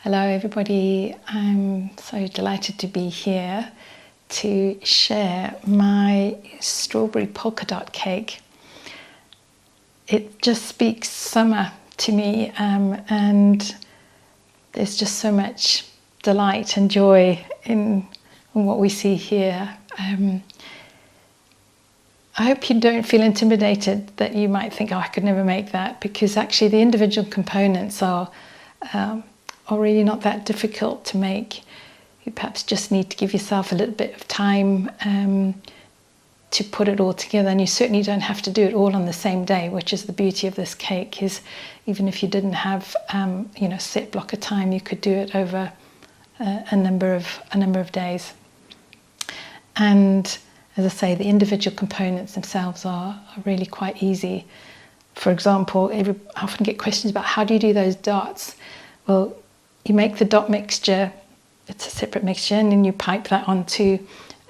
Hello everybody, I'm so delighted to be here to share my strawberry polka dot cake. It just speaks summer to me, and there's just so much delight and joy in what we see here. I hope you don't feel intimidated that you might think, oh, I could never make that, because actually the individual components are really not that difficult to make. You perhaps just need to give yourself a little bit of time to put it all together, and you certainly don't have to do it all on the same day, which is the beauty of this cake. Is even if you didn't have set block of time, you could do it over a number of days. And as I say, the individual components themselves are really quite easy. For example, I often get questions about how do you do those dots. Well, you make the dot mixture, it's a separate mixture, and then you pipe that onto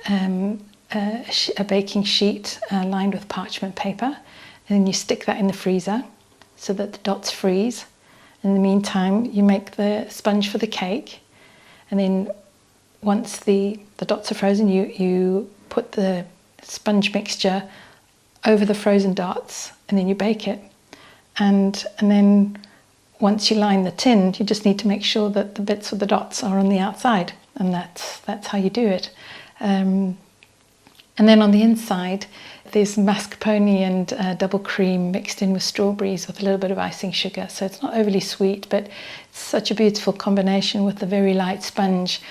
a baking sheet lined with parchment paper, and then you stick that in the freezer so that the dots freeze. In the meantime, you make the sponge for the cake, and then once the dots are frozen, you put the sponge mixture over the frozen dots, and then you bake it. And then once you line the tin, you just need to make sure that the bits with the dots are on the outside, and that's how you do it. And then on the inside, there's mascarpone and double cream mixed in with strawberries with a little bit of icing sugar. So it's not overly sweet, but it's such a beautiful combination with the very light sponge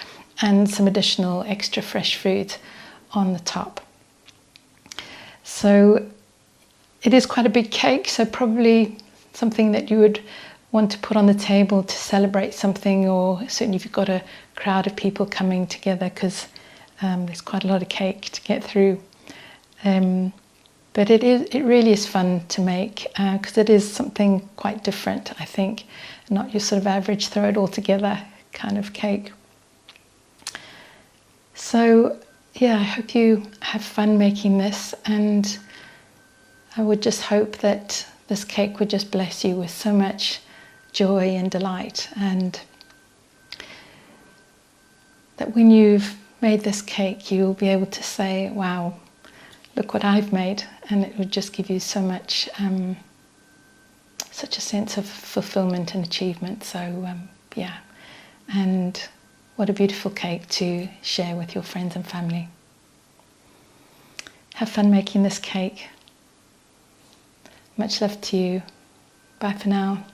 and some additional extra fresh fruit on the top. So it is quite a big cake, so probably something that you would want to put on the table to celebrate something, or certainly if you've got a crowd of people coming together, because there's quite a lot of cake to get through. But it really is fun to make, because it is something quite different, I think, not your sort of average throw it all together kind of cake. So yeah, I hope you have fun making this, and I would just hope that this cake would just bless you with so much joy and delight, and that when you've made this cake, you'll be able to say, wow, look what I've made, and it would just give you so much, such a sense of fulfillment and achievement. So yeah, and what a beautiful cake to share with your friends and family. Have fun making this cake. Much love to you. Bye for now.